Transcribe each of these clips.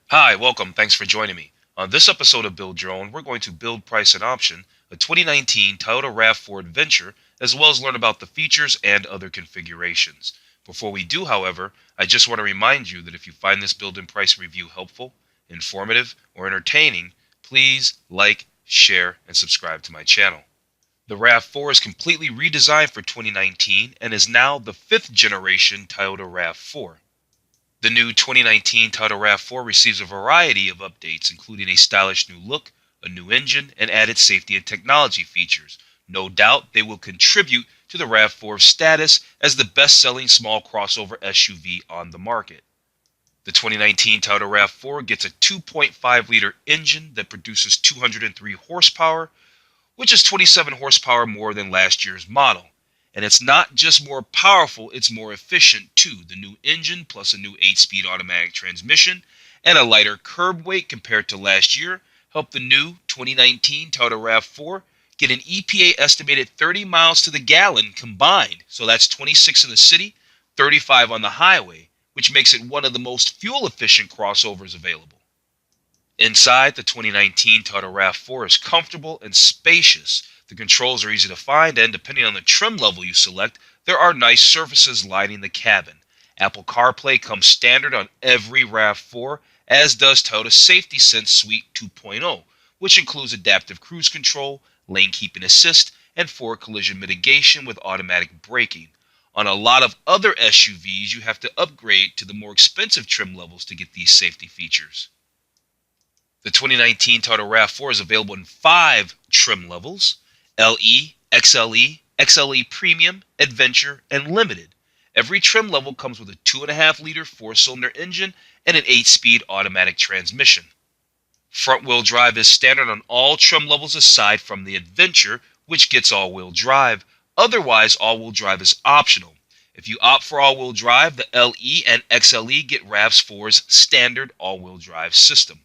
Hi, welcome. Thanks for joining me. On this episode of Build Drone, we're going to build, price, and option a 2019 Toyota RAV4 Adventure, as well as learn about the features and other configurations. Before we do, however, I just want to remind you that if you find this build and price review helpful, informative, or entertaining, please like, share, and subscribe to my channel. The RAV4 is completely redesigned for 2019 and is now the 5th generation Toyota RAV4. The new 2019 Toyota RAV4 receives a variety of updates, including a stylish new look, a new engine, and added safety and technology features. No doubt they will contribute to the RAV4's status as the best-selling small crossover SUV on the market. The 2019 Toyota RAV4 gets a 2.5-liter engine that produces 203 horsepower, which is 27 horsepower more than last year's model. And it's not just more powerful, it's more efficient too. The new engine plus a new 8-speed automatic transmission and a lighter curb weight compared to last year helped the new 2019 Toyota RAV4 get an EPA estimated 30 miles to the gallon combined. So that's 26 in the city, 35 on the highway, which makes it one of the most fuel-efficient crossovers available. Inside, the 2019 Toyota RAV4 is comfortable and spacious. The controls are easy to find, and depending on the trim level you select, there are nice surfaces lining the cabin. Apple CarPlay comes standard on every RAV4, as does Toyota's Safety Sense Suite 2.0, which includes adaptive cruise control, lane keeping assist, and forward collision mitigation with automatic braking. On a lot of other SUVs, you have to upgrade to the more expensive trim levels to get these safety features. The 2019 Toyota RAV4 is available in 5 trim levels: LE, XLE, XLE Premium, Adventure, and Limited. Every trim level comes with a 2.5-liter 4-cylinder engine and an 8-speed automatic transmission. Front-wheel drive is standard on all trim levels aside from the Adventure, which gets all-wheel drive. Otherwise, all-wheel drive is optional. If you opt for all-wheel drive, the LE and XLE get RAV4's standard all-wheel drive system.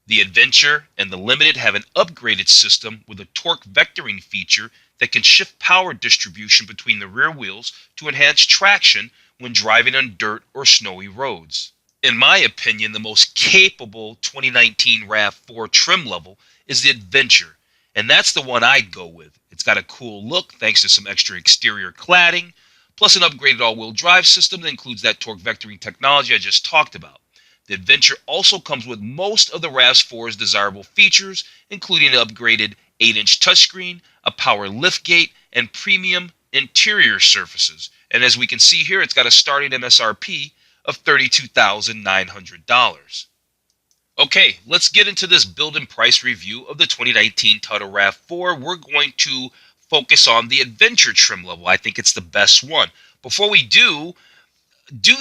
The Adventure and the Limited have an upgraded system with a torque vectoring feature that can shift power distribution between the rear wheels to enhance traction when driving on dirt or snowy roads. In my opinion, the most capable 2019 RAV4 trim level is the Adventure, and that's the one I'd go with. It's got a cool look thanks to some extra exterior cladding, plus an upgraded all-wheel drive system that includes that torque vectoring technology I just talked about. The Adventure also comes with most of the RAV4's desirable features, including an upgraded 8-inch touchscreen, a power liftgate, and premium interior surfaces. And as we can see here, it's got a starting MSRP of $32,900. Okay, let's get into this build and price review of the 2019 Toyota RAV4. We're going to focus on the Adventure trim level. I think it's the best one. Before we do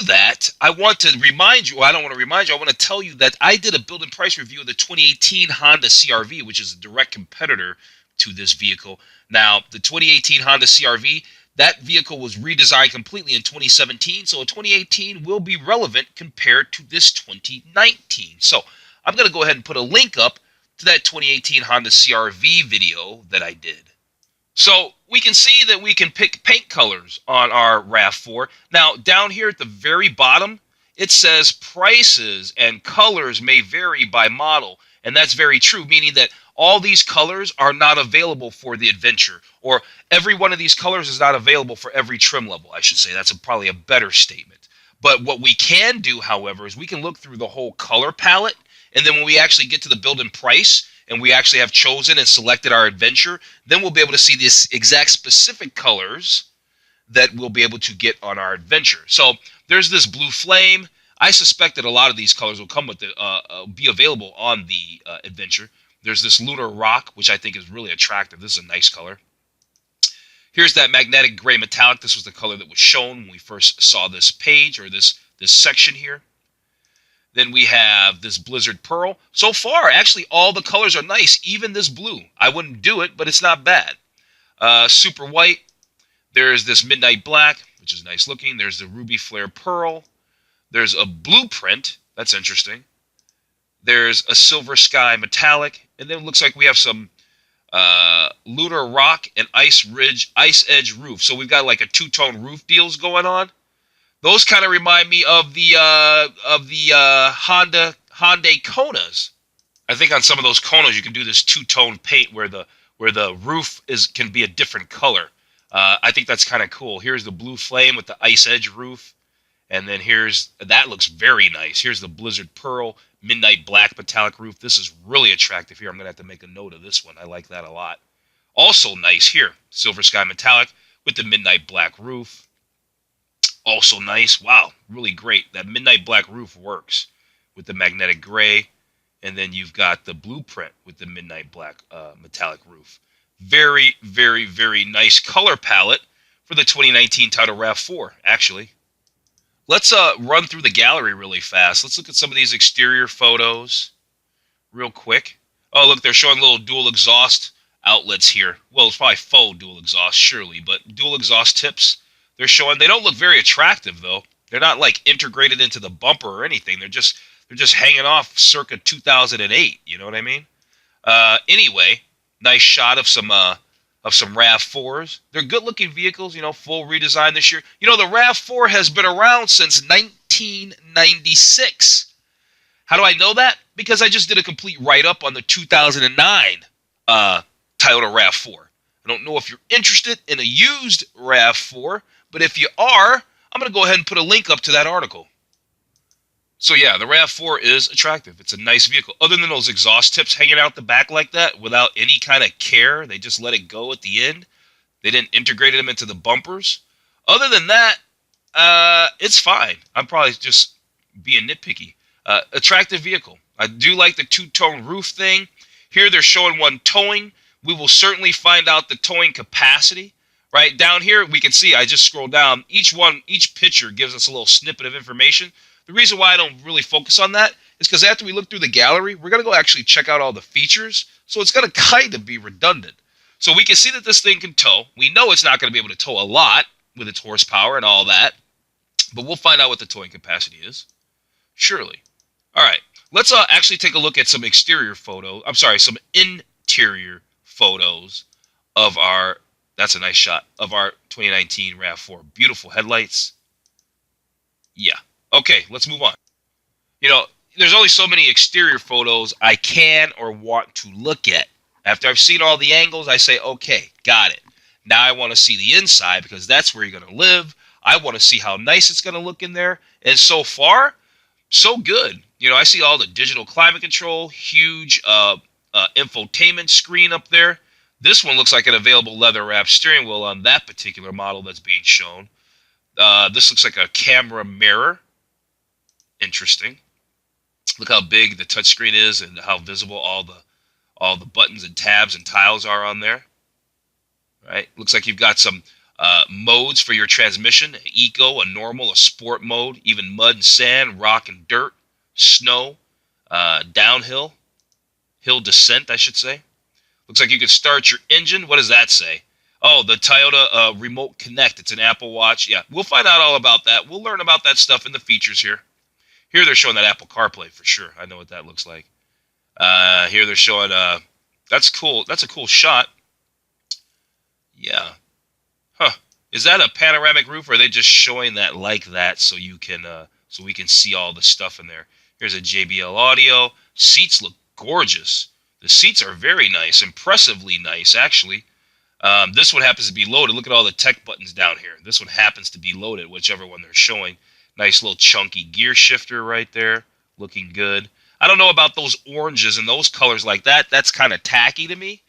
that, I want to remind you, I don't want to remind you, I want to tell you that I did a build and price review of the 2018 Honda CRV, which is a direct competitor to this vehicle. Now, the 2018 Honda CRV, that vehicle was redesigned completely in 2017, so 2018 will be relevant compared to this 2019. So I'm going to go ahead and put a link up to that 2018 Honda CRV video that I did. So we can see that we can pick paint colors on our RAV4. Now, down here at the very bottom, it says prices and colors may vary by model. And that's very true, meaning that all these colors are not available for the Adventure, or every one of these colors is not available for every trim level, I should say. That's probably a better statement. But what we can do, however, is we can look through the whole color palette, and then when we actually get to the build and price, and we actually have chosen and selected our Adventure, then we'll be able to see this exact specific colors that we'll be able to get on our Adventure. So there's this blue flame. I suspect that a lot of these colors will come with be available on the Adventure. There's this lunar rock, which I think is really attractive. This is a nice color. Here's that magnetic gray metallic. This was the color that was shown when we first saw this page, or this section here. Then we have this Blizzard Pearl. So far, actually, all the colors are nice, even this blue. I wouldn't do it, but it's not bad. Super White. There's this Midnight Black, which is nice looking. There's the Ruby Flare Pearl. There's a Blueprint. That's interesting. There's a Silver Sky Metallic. And then it looks like we have some Lunar Rock and Ice Edge Roof. So we've got like a two-tone roof deals going on. Those kind of remind me of the Honda Hyundai Konas. I think on some of those Konas you can do this two-tone paint where the roof can be a different color. I think that's kind of cool. Here's the blue flame with the ice edge roof. And then that looks very nice. Here's the Blizzard Pearl, midnight black metallic roof. This is really attractive here. I'm going to have to make a note of this one. I like that a lot. Also nice here, silver sky metallic with the midnight black roof. Also nice. Wow, really great. That midnight black roof works with the magnetic gray. And then you've got the blueprint with the midnight black metallic roof. Very, very, very nice color palette for the 2019 Toyota RAV4, actually. Let's run through the gallery really fast. Let's look at some of these exterior photos real quick. Oh, look, they're showing little dual exhaust outlets here. Well, it's probably faux dual exhaust, surely, but dual exhaust tips they're showing. They don't look very attractive, though. They're not, like, integrated into the bumper or anything. They're just hanging off circa 2008, you know what I mean? Anyway, nice shot of some RAV4s. They're good-looking vehicles, you know, full redesign this year. You know, the RAV4 has been around since 1996. How do I know that? Because I just did a complete write-up on the 2009 Toyota RAV4. I don't know if you're interested in a used RAV4, but if you are, I'm going to go ahead and put a link up to that article. So yeah, the RAV4 is attractive. It's a nice vehicle. Other than those exhaust tips hanging out the back like that without any kind of care, they just let it go at the end. They didn't integrate them into the bumpers. Other than that, it's fine. I'm probably just being nitpicky. Attractive vehicle. I do like the two-tone roof thing. Here they're showing one towing. We will certainly find out the towing capacity. Right down here, we can see, I just scrolled down. Each picture gives us a little snippet of information. The reason why I don't really focus on that is because after we look through the gallery, we're going to go actually check out all the features. So it's going to kind of be redundant. So we can see that this thing can tow. We know it's not going to be able to tow a lot with its horsepower and all that. But we'll find out what the towing capacity is. Surely. All right. Let's actually take a look at some some interior photos of that's a nice shot, of our 2019 RAV4. Beautiful headlights. Yeah. Okay, let's move on. You know, there's only so many exterior photos I can or want to look at. After I've seen all the angles, I say, okay, got it. Now I want to see the inside because that's where you're going to live. I want to see how nice it's going to look in there. And so far, so good. You know, I see all the digital climate control, huge infotainment screen up there. This one looks like an available leather-wrapped steering wheel on that particular model that's being shown. This looks like a camera mirror. Interesting. Look how big the touchscreen is and how visible all the buttons and tabs and tiles are on there. Right? Looks like you've got some modes for your transmission: eco, a normal, a sport mode, even mud and sand, rock and dirt, snow, downhill, hill descent, I should say. Looks like you could start your engine. What does that say? Oh, the Toyota Remote Connect. It's an Apple Watch. Yeah, we'll find out all about that. We'll learn about that stuff in the features here. Here they're showing that Apple CarPlay for sure. I know what that looks like. Here they're showing, that's cool. That's a cool shot. Yeah. Huh. Is that a panoramic roof, or are they just showing that like that so you can, so we can see all the stuff in there? Here's a JBL audio. Seats look gorgeous. The seats are very nice, impressively nice, actually. This one happens to be loaded. Look at all the tech buttons down here. This one happens to be loaded, whichever one they're showing. Nice little chunky gear shifter right there. Looking good. I don't know about those oranges and those colors like that. That's kind of tacky to me.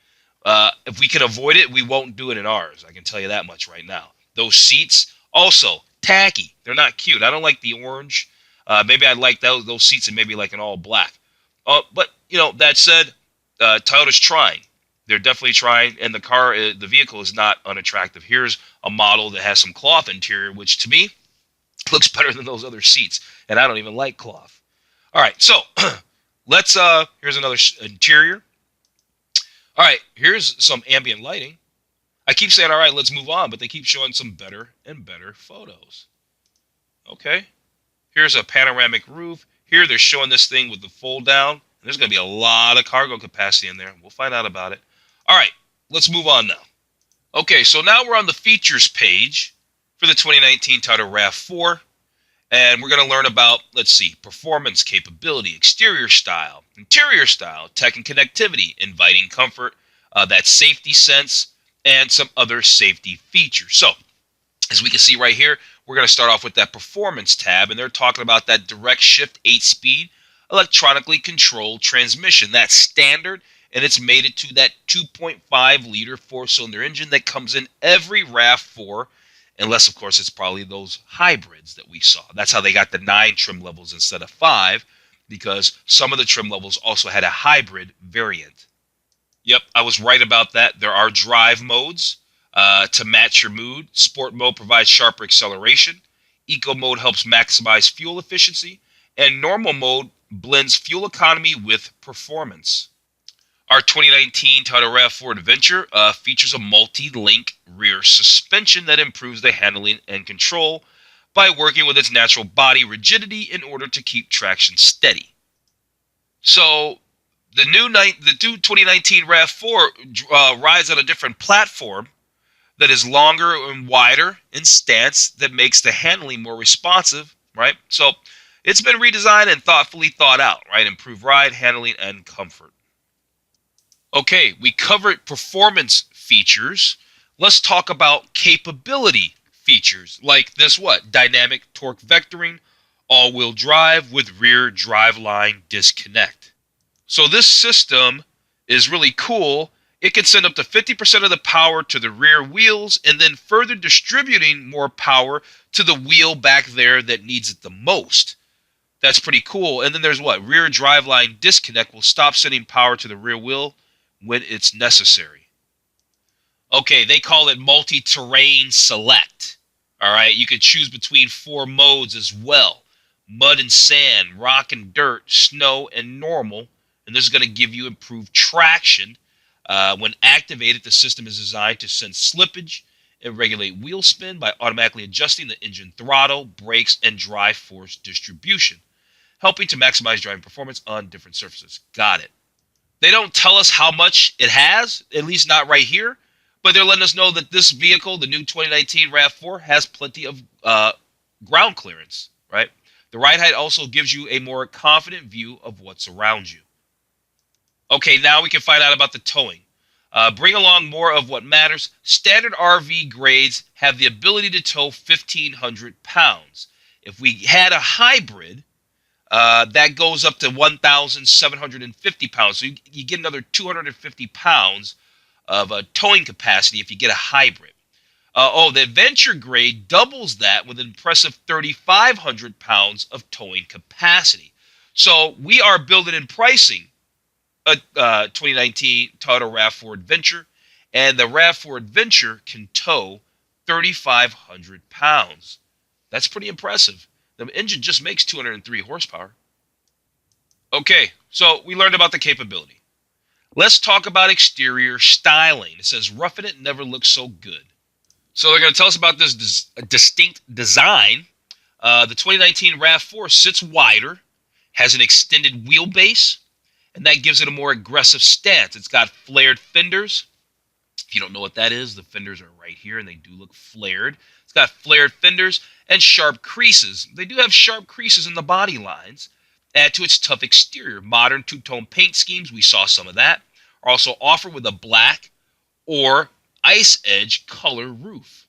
If we can avoid it, we won't do it in ours. I can tell you that much right now. Those seats, also tacky. They're not cute. I don't like the orange. Maybe I'd like those seats and maybe like an all black. But, you know, that said, Toyota's trying. They're definitely trying, and the vehicle is not unattractive. Here's a model that has some cloth interior, which to me looks better than those other seats, and I don't even like cloth. All right, so let's, here's another interior. All right, here's some ambient lighting. I keep saying, all right, let's move on, but they keep showing some better and better photos. Okay, here's a panoramic roof. Here they're showing this thing with the fold down. And there's going to be a lot of cargo capacity in there. We'll find out about it. All right, let's move on now. Okay, so now we're on the features page for the 2019 Toyota RAV4. And we're going to learn about, let's see, performance, capability, exterior style, interior style, tech and connectivity, inviting comfort, that safety sense, and some other safety features. So, as we can see right here, we're going to start off with that performance tab, and they're talking about that direct shift 8-speed electronically controlled transmission. That's standard, and it's made it to that 2.5 liter 4-cylinder engine that comes in every RAV4, unless of course it's probably those hybrids that we saw. That's how they got the 9 trim levels instead of 5, because some of the trim levels also had a hybrid variant. Yep, I was right about that. There are drive modes to match your mood. Sport mode provides sharper acceleration. Eco mode helps maximize fuel efficiency. And normal mode blends fuel economy with performance. Our 2019 Toyota RAV4 Adventure features a multi-link rear suspension that improves the handling and control by working with its natural body rigidity in order to keep traction steady. So the new 2019 RAV4 rides on a different platform that is longer and wider in stance that makes the handling more responsive, right? So it's been redesigned and thoughtfully thought out, right? Improve ride, handling, and comfort. Okay, we covered performance features. Let's talk about capability features, like this dynamic torque vectoring, all-wheel drive with rear driveline disconnect. So this system is really cool. It can send up to 50% of the power to the rear wheels and then further distributing more power to the wheel back there that needs it the most. That's pretty cool. And then there's rear driveline disconnect will stop sending power to the rear wheel when it's necessary. Okay, they call it multi-terrain select. All right, you can choose between 4 modes as well. Mud and sand, rock and dirt, snow and normal. And this is going to give you improved traction. When activated, the system is designed to sense slippage and regulate wheel spin by automatically adjusting the engine throttle, brakes, and drive force distribution, helping to maximize driving performance on different surfaces. Got it. They don't tell us how much it has, at least not right here, but they're letting us know that this vehicle, the new 2019 RAV4, has plenty of ground clearance, right? The ride height also gives you a more confident view of what's around you. Okay, now we can find out about the towing. Bring along more of what matters. Standard RV grades have the ability to tow 1,500 pounds. If we had a hybrid, that goes up to 1,750 pounds. So you get another 250 pounds of towing capacity if you get a hybrid. The Adventure grade doubles that with an impressive 3,500 pounds of towing capacity. So we are building and pricing a 2019 Toyota RAV4 Adventure, and the RAV4 Adventure can tow 3,500 pounds. That's pretty impressive. The engine just makes 203 horsepower. Okay, so we learned about the capability. Let's talk about exterior styling. It says, roughing it never looks so good. So they're going to tell us about this distinct design. The 2019 RAV4 sits wider, has an extended wheelbase, and that gives it a more aggressive stance. It's got flared fenders. If you don't know what that is, the fenders are right here, and they do look flared. It's got flared fenders and sharp creases. They do have sharp creases in the body lines. Add to its tough exterior. Modern two-tone paint schemes, we saw some of that, are also offered with a black or ice edge color roof.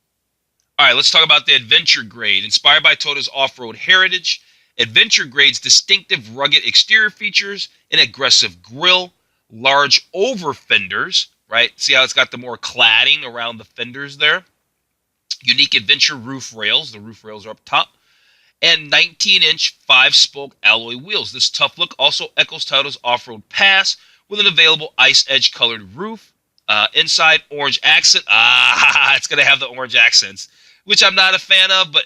All right, let's talk about the Adventure grade. Inspired by Toyota's off-road heritage, Adventure grade's distinctive rugged exterior features, an aggressive grille, large over fenders, right? See how it's got the more cladding around the fenders there? Unique Adventure roof rails. The roof rails are up top. And 19-inch 5-spoke alloy wheels. This tough look also echoes Toyota's off-road pass with an available ice edge colored roof. Inside, orange accent. It's going to have the orange accents, which I'm not a fan of, but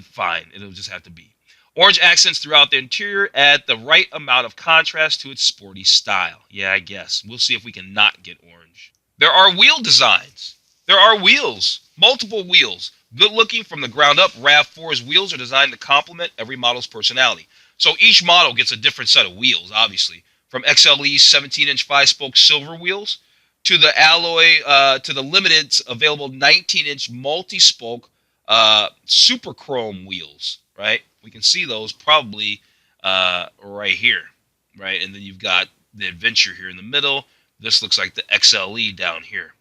fine. It'll just have to be. Orange accents throughout the interior add the right amount of contrast to its sporty style. Yeah, I guess. We'll see if we can not get orange. There are wheel designs. There are wheels. Multiple wheels. Good looking from the ground up. RAV4's wheels are designed to complement every model's personality. So each model gets a different set of wheels, obviously. From XLE's 17-inch 5-spoke silver wheels to the alloy, to the Limited's available 19-inch multi-spoke super chrome wheels. right? We can see those probably right here, right? And then you've got the Adventure here in the middle. This looks like the XLE down here.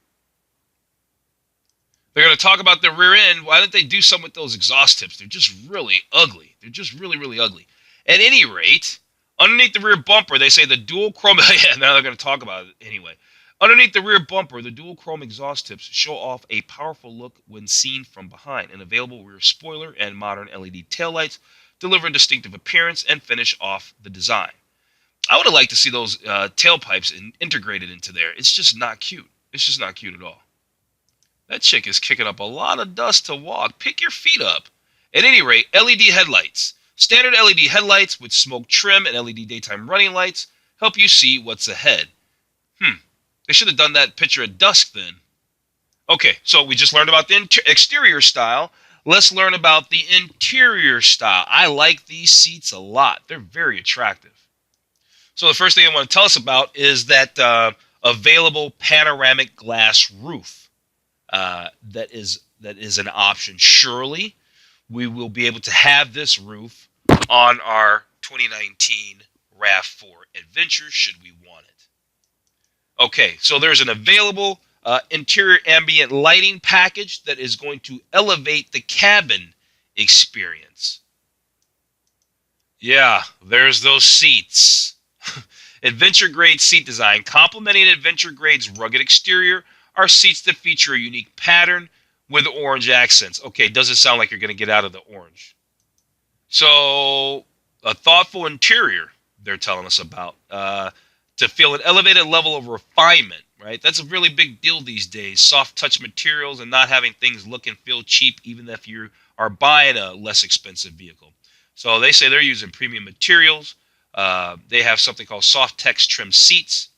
They're going to talk about the rear end. Why don't they do something with those exhaust tips? They're just really ugly. They're just really, really ugly. At any rate, underneath the rear bumper, they say the dual chrome... yeah, now they're going to talk about it anyway. Underneath the rear bumper, the dual chrome exhaust tips show off a powerful look when seen from behind. An available rear spoiler and modern LED taillights deliver a distinctive appearance and finish off the design. I would have liked to see those tailpipes integrated into there. It's just not cute. It's just not cute at all. That chick is kicking up a lot of dust to walk. Pick your feet up. At any rate, LED headlights. Standard LED headlights with smoke trim and LED daytime running lights help you see what's ahead. They should have done that picture at dusk then. Okay, so we just learned about the exterior style. Let's learn about the interior style. I like these seats a lot. They're very attractive. So the first thing I want to tell us about is that available panoramic glass roof. That is an option. Surely we will be able to have this roof on our 2019 RAV4 Adventure should we want it. Okay, so there's an available interior ambient lighting package that is going to elevate the cabin experience. Yeah, there's those seats. Adventure grade seat design. Complementing Adventure grade's rugged exterior are seats that feature a unique pattern with orange accents. Okay, doesn't sound like you're going to get out of the orange. So, a thoughtful interior, they're telling us about, to feel an elevated level of refinement, right? That's a really big deal these days. Soft touch materials and not having things look and feel cheap, even if you are buying a less expensive vehicle. So they say they're using premium materials. They have something called soft text trim seats.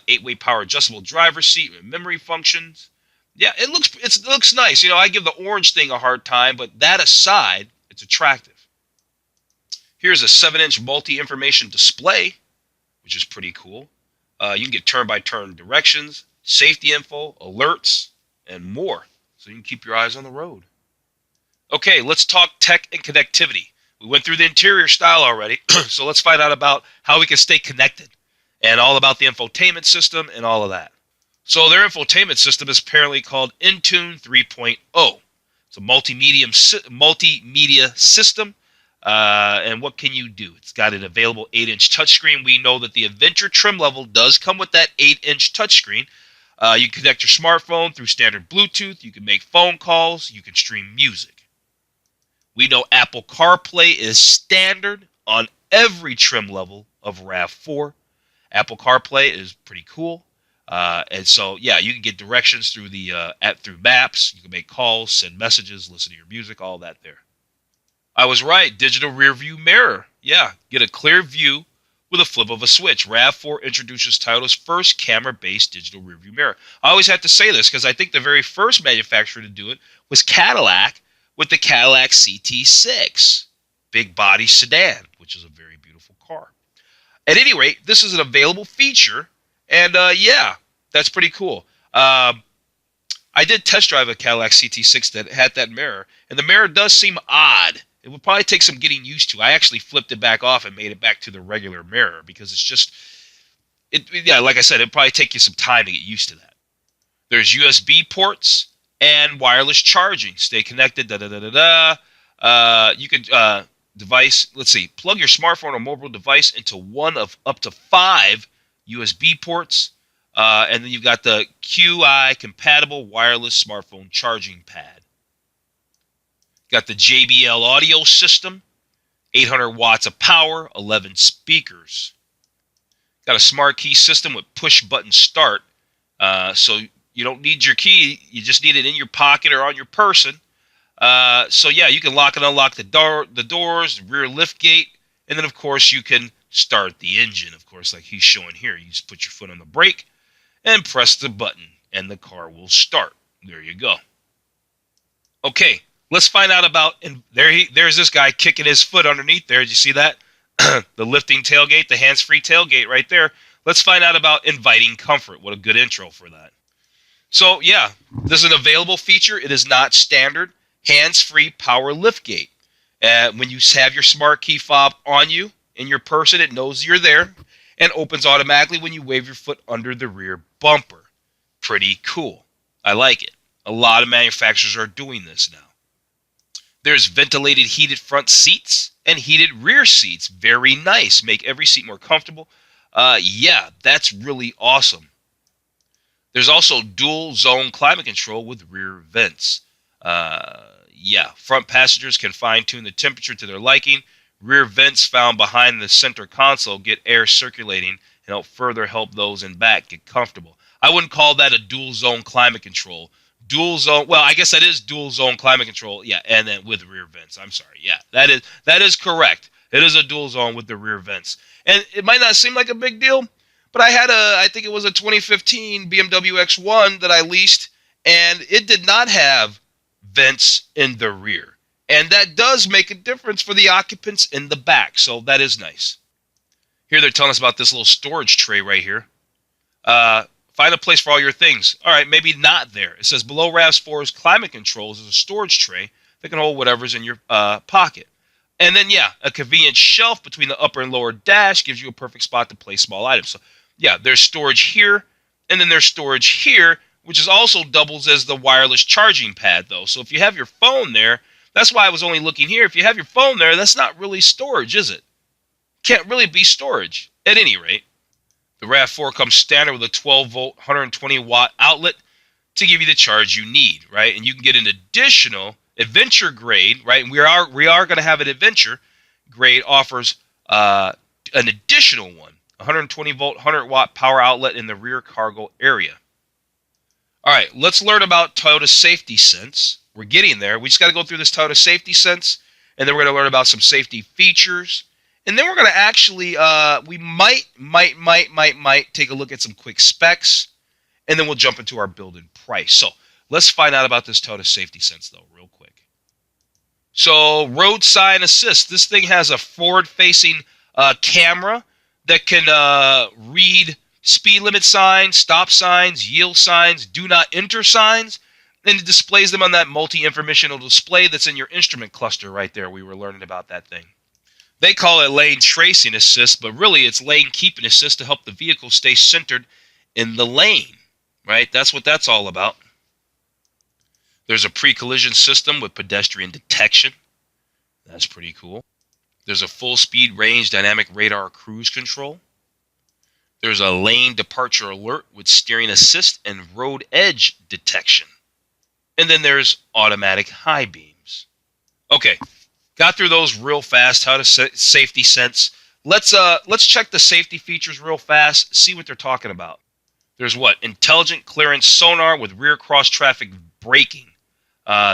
8-way power adjustable driver's seat with memory functions. Yeah, it looks nice. You know, I give the orange thing a hard time, but that aside, it's attractive. Here's a 7-inch multi-information display, which is pretty cool. You can get turn-by-turn directions, safety info, alerts, and more. So you can keep your eyes on the road. Okay, let's talk tech and connectivity. We went through the interior style already, so let's find out about how we can stay connected. And all about the infotainment system and all of that. So their infotainment system is apparently called Intune 3.0. It's a multimedia system. And what can you do? It's got an available 8-inch touchscreen. We know that the Adventure trim level does come with that 8-inch touchscreen. You can connect your smartphone through standard Bluetooth. You can make phone calls. You can stream music. We know Apple CarPlay is standard on every trim level of RAV4. Apple CarPlay is pretty cool, and so yeah, you can get directions through the through maps. You can make calls, send messages, listen to your music, all that there. I was right. Digital rearview mirror. Yeah, get a clear view with a flip of a switch. RAV4 introduces Toyota's first camera-based digital rearview mirror. I always have to say this because I think the very first manufacturer to do it was Cadillac with the Cadillac CT6, big body sedan, which is a very beautiful car. At any rate, this is an available feature, and yeah, that's pretty cool. I did test drive a Cadillac CT6 that had that mirror, and the mirror does seem odd. It would probably take some getting used to. I actually flipped it back off and made it back to the regular mirror because it's just, yeah, like I said, it'd probably take you some time to get used to that. There's USB ports and wireless charging. Stay connected, You can plug your smartphone or mobile device into one of up to 5 USB ports. And then you've got the QI compatible wireless smartphone charging pad. Got the JBL audio system, 800 watts of power, 11 speakers. Got a smart key system with push button start. So you don't need your key, you just need it in your pocket or on your person. So yeah, you can lock and unlock the doors, the rear lift gate, and then of course you can start the engine, of course, like he's showing here. You just put your foot on the brake and press the button, and the car will start. There you go. Okay, let's find out about, and there's this guy kicking his foot underneath there. Did you see that? The lifting tailgate, the hands-free tailgate right there. Let's find out about inviting comfort. What a good intro for that. So yeah, this is an available feature. It is not standard hands-free power liftgate. When you have your smart key fob on you in your person, it knows you're there and opens automatically when you wave your foot under the rear bumper. Pretty cool. I like it. A lot of manufacturers are doing this now. There's ventilated heated front seats and heated rear seats. Very nice. Make every seat more comfortable. Yeah, that's really awesome. There's also dual zone climate control with rear vents. Yeah, front passengers can fine-tune the temperature to their liking. Rear vents found behind the center console get air circulating and help those in back get comfortable. I wouldn't call that a dual zone climate control. Dual zone, well, I guess that is dual zone climate control. Yeah, and then with rear vents. I'm sorry. Yeah, that is correct. It is a dual zone with the rear vents. And it might not seem like a big deal, but I think it was a 2015 BMW X1 that I leased, and it did not have vents in the rear. And that does make a difference for the occupants in the back, so that is nice. Here they're telling us about this little storage tray right here. Find a place for all your things. All right, maybe not there. It says below RAV4's climate controls is a storage tray that can hold whatever's in your pocket. And then, yeah, a convenient shelf between the upper and lower dash gives you a perfect spot to place small items. So, yeah, there's storage here, and then there's storage here, which is also doubles as the wireless charging pad, though. So if you have your phone there, that's why I was only looking here. If you have your phone there, that's not really storage, is it? Can't really be storage, at any rate. The RAV4 comes standard with a 12-volt, 120-watt outlet to give you the charge you need, right? And you can get an additional Adventure grade, right? And we are going to have an Adventure grade offers an additional one, 120-volt, 100-watt power outlet in the rear cargo area. All right, let's learn about Toyota Safety Sense. We're getting there. We just got to go through this Toyota Safety Sense, and then we're going to learn about some safety features. And then we're going to actually, we might take a look at some quick specs, and then we'll jump into our build and price. So let's find out about this Toyota Safety Sense, though, real quick. So roadside assist. This thing has a forward-facing camera that can read speed limit signs, stop signs, yield signs, do not enter signs, and it displays them on that multi-informational display that's in your instrument cluster right there. We were learning about that thing. They call it lane tracing assist, but really it's lane keeping assist to help the vehicle stay centered in the lane, right? That's what that's all about. There's a pre-collision system with pedestrian detection. That's pretty cool. There's a full speed range dynamic radar cruise control. There's a lane departure alert with steering assist and road edge detection. And then there's automatic high beams. Okay, got through those real fast. How to Safety Sense. Let's check the safety features real fast, see what they're talking about. There's what? Intelligent clearance sonar with rear cross traffic braking.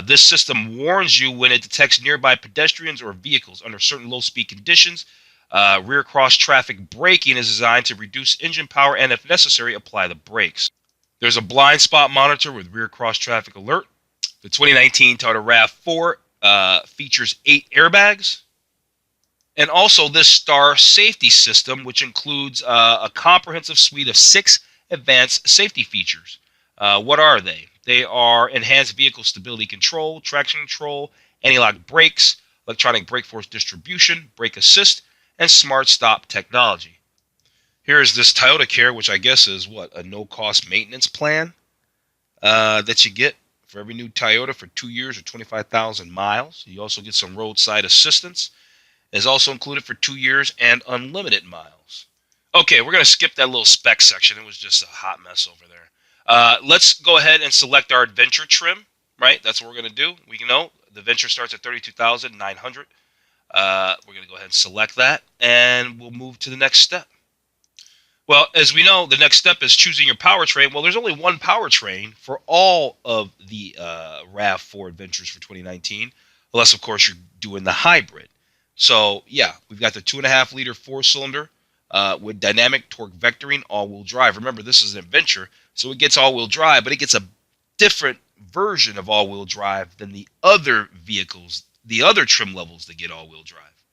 This system warns you when it detects nearby pedestrians or vehicles under certain low-speed conditions. Rear cross-traffic braking is designed to reduce engine power and, if necessary, apply the brakes. There's a blind spot monitor with rear cross-traffic alert. The 2019 Toyota RAV4 features 8 airbags. And also this STAR safety system, which includes a comprehensive suite of 6 advanced safety features. What are they? They are enhanced vehicle stability control, traction control, anti-lock brakes, electronic brake force distribution, brake assist, and smart stop technology. Here is this Toyota Care, which I guess is what, a no-cost maintenance plan that you get for every new Toyota for 2 years or 25,000 miles. You also get some roadside assistance. It's also included for 2 years and unlimited miles. Okay, we're going to skip that little spec section. It was just a hot mess over there. Let's go ahead and select our Adventure trim, right? That's what we're going to do. We can know the Adventure starts at $32,900. We're going to go ahead and select that, and we'll move to the next step. Well, as we know, the next step is choosing your powertrain. Well, there's only one powertrain for all of the RAV4 Adventures for 2019, unless, of course, you're doing the hybrid. So, yeah, we've got the 2.5-liter 4-cylinder with dynamic torque vectoring all-wheel drive. Remember, this is an Adventure, so it gets all-wheel drive, but it gets a different version of all-wheel drive than the other vehicles, the other trim levels that get all-wheel drive.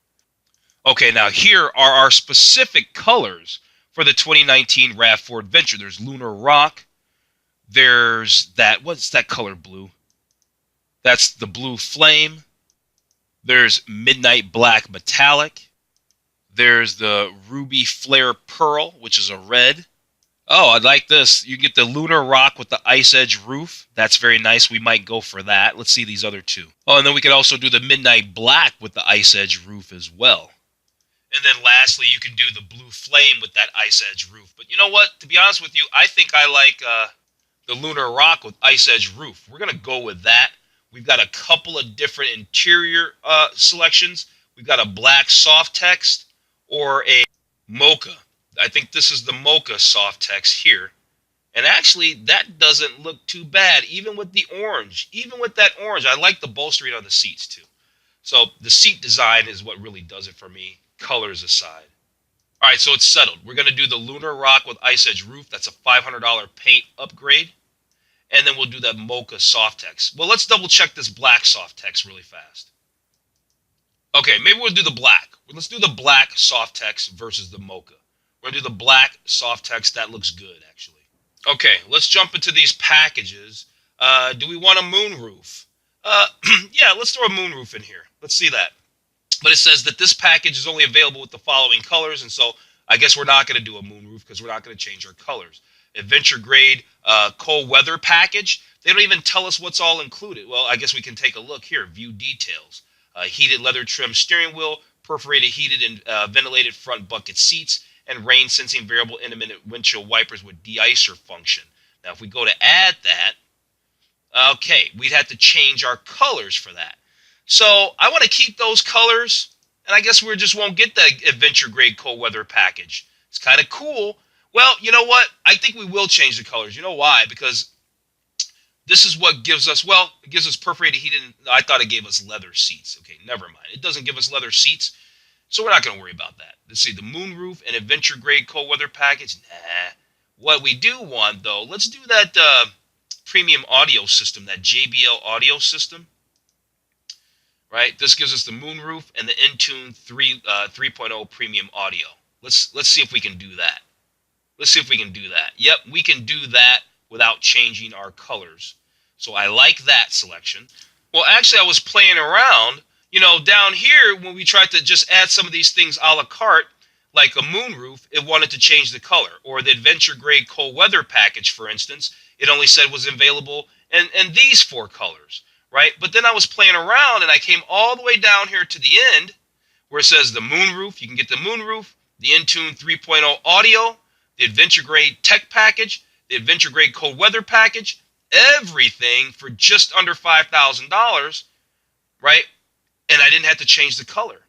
Okay, now here are our specific colors for the 2019 RAV4 Adventure. There's Lunar Rock. There's that, what's that color blue? That's the Blue Flame. There's midnight black metallic. There's the ruby flare pearl, which is a red. Oh, I like this. You get the lunar rock with the ice edge roof. That's very nice. We might go for that. Let's see these other two. Oh, and then we could also do the midnight black with the ice edge roof as well. And then lastly, you can do the blue flame with that ice edge roof. But you know what? To be honest with you, I think I like the lunar rock with ice edge roof. We're going to go with that. We've got a couple of different interior selections. We've got a black soft text or a mocha. I think this is the mocha soft text here. And actually, that doesn't look too bad, even with the orange. Even with that orange, I like the bolstering on the seats too. So the seat design is what really does it for me, colors aside. All right, so it's settled. We're going to do the lunar rock with ice edge roof. That's a $500 paint upgrade. And then we'll do that mocha soft text. Well, let's double check this black soft text really fast. Okay, maybe we'll do the black. Let's do the black soft text versus the mocha. We're going to do the black soft text. That looks good, actually. Okay, let's jump into these packages. Do we want a moonroof? Yeah, let's throw a moonroof in here. Let's see that. But it says that this package is only available with the following colors, and so I guess we're not going to do a moonroof because we're not going to change our colors. Adventure grade cold weather package. They don't even tell us what's all included. Well, I guess we can take a look here. View details. Heated leather trim steering wheel, perforated heated and ventilated front bucket seats, and rain sensing variable intermittent windshield wipers with de-icer function. Now, if we go to add that, okay, we'd have to change our colors for that. So I want to keep those colors, and I guess we just won't get the adventure grade cold weather package. It's kind of cool. Well, you know what? I think we will change the colors. You know why? Because this is what gives us, well, it gives us perforated heated. I thought it gave us leather seats. Okay, never mind. It doesn't give us leather seats, so we're not going to worry about that. Let's see, the moonroof and adventure grade cold weather package. Nah. What we do want, though, let's do that premium audio system, that JBL audio system. Right? This gives us the moonroof and the Intune 3.0 premium audio. Let's see if we can do that. Let's see if we can do that. Yep, we can do that without changing our colors. So I like that selection. Well, actually, I was playing around. You know, down here, when we tried to just add some of these things a la carte, like a moonroof, it wanted to change the color. Or the adventure grade cold weather package, for instance, it only said was available in these four colors. Right? But then I was playing around and I came all the way down here to the end where it says the moonroof. You can get the moonroof, the Intune 3.0 audio, the adventure grade tech package, the adventure grade cold weather package, everything for just under $5,000, right? And I didn't have to change the color.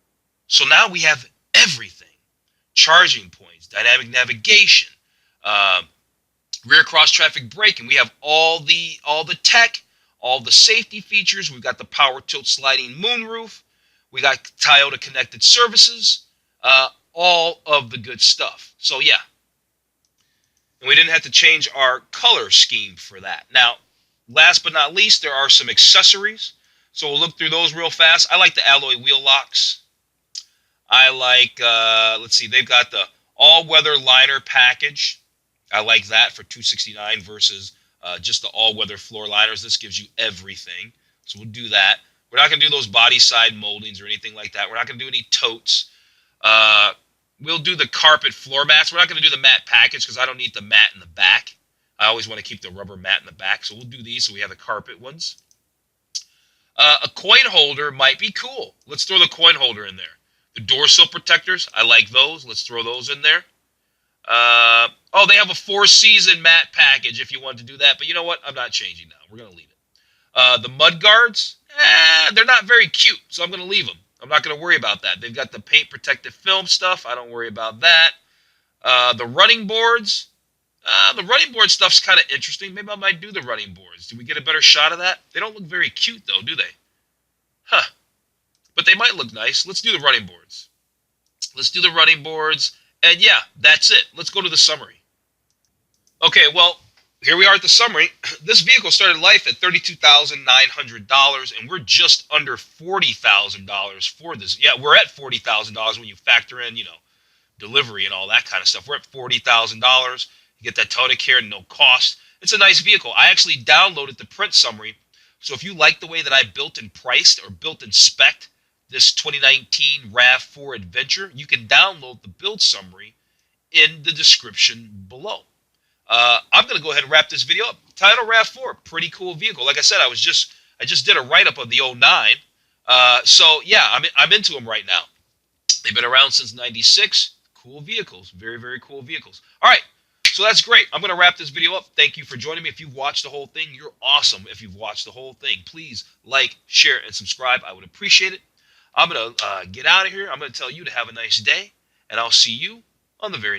So now we have everything. Charging points, dynamic navigation, rear cross traffic braking. We have all the tech, all the safety features. We've got the power tilt sliding moonroof. We got Toyota connected services. All of the good stuff. So yeah. And we didn't have to change our color scheme for that. Now, last but not least, there are some accessories. So we'll look through those real fast. I like the alloy wheel locks. I like, let's see, they've got the all-weather liner package. I like that for $269 versus just the all-weather floor liners. This gives you everything. So we'll do that. We're not going to do those body side moldings or anything like that. We're not going to do any totes. We'll do the carpet floor mats. We're not going to do the mat package because I don't need the mat in the back. I always want to keep the rubber mat in the back. So we'll do these so we have the carpet ones. A coin holder might be cool. Let's throw the coin holder in there. The door sill protectors, I like those. Let's throw those in there. Oh, they have a 4-season mat package if you want to do that. But you know what? I'm not changing now. We're going to leave it. The mud guards, they're not very cute, so I'm going to leave them. I'm not going to worry about that. They've got the paint protective film stuff. I don't worry about that. The running boards, the running board stuff's kind of interesting. Maybe I might do the running boards. Do we get a better shot of that? They don't look very cute, though, do they? Huh. But they might look nice. Let's do the running boards. Let's do the running boards. And yeah, that's it. Let's go to the summary. Okay, well, here we are at the summary. This vehicle started life at $32,900, and we're just under $40,000 for this. Yeah, we're at $40,000 when you factor in, delivery and all that kind of stuff. We're at $40,000. You get that Toyota Care, no cost. It's a nice vehicle. I actually downloaded the print summary. So if you like the way that I built and priced or built and spec'd this 2019 RAV4 Adventure, you can download the build summary in the description below. I'm going to go ahead and wrap this video up. Toyota RAV4, pretty cool vehicle. Like I said, I just did a write-up of the '09. So yeah, I'm into them right now. They've been around since '96. Cool vehicles, very, very cool vehicles. All right, so that's great. I'm going to wrap this video up. Thank you for joining me. If you've watched the whole thing, you're awesome. If you've watched the whole thing, please like, share, and subscribe. I would appreciate it. I'm going to get out of here. I'm going to tell you to have a nice day, and I'll see you on the very next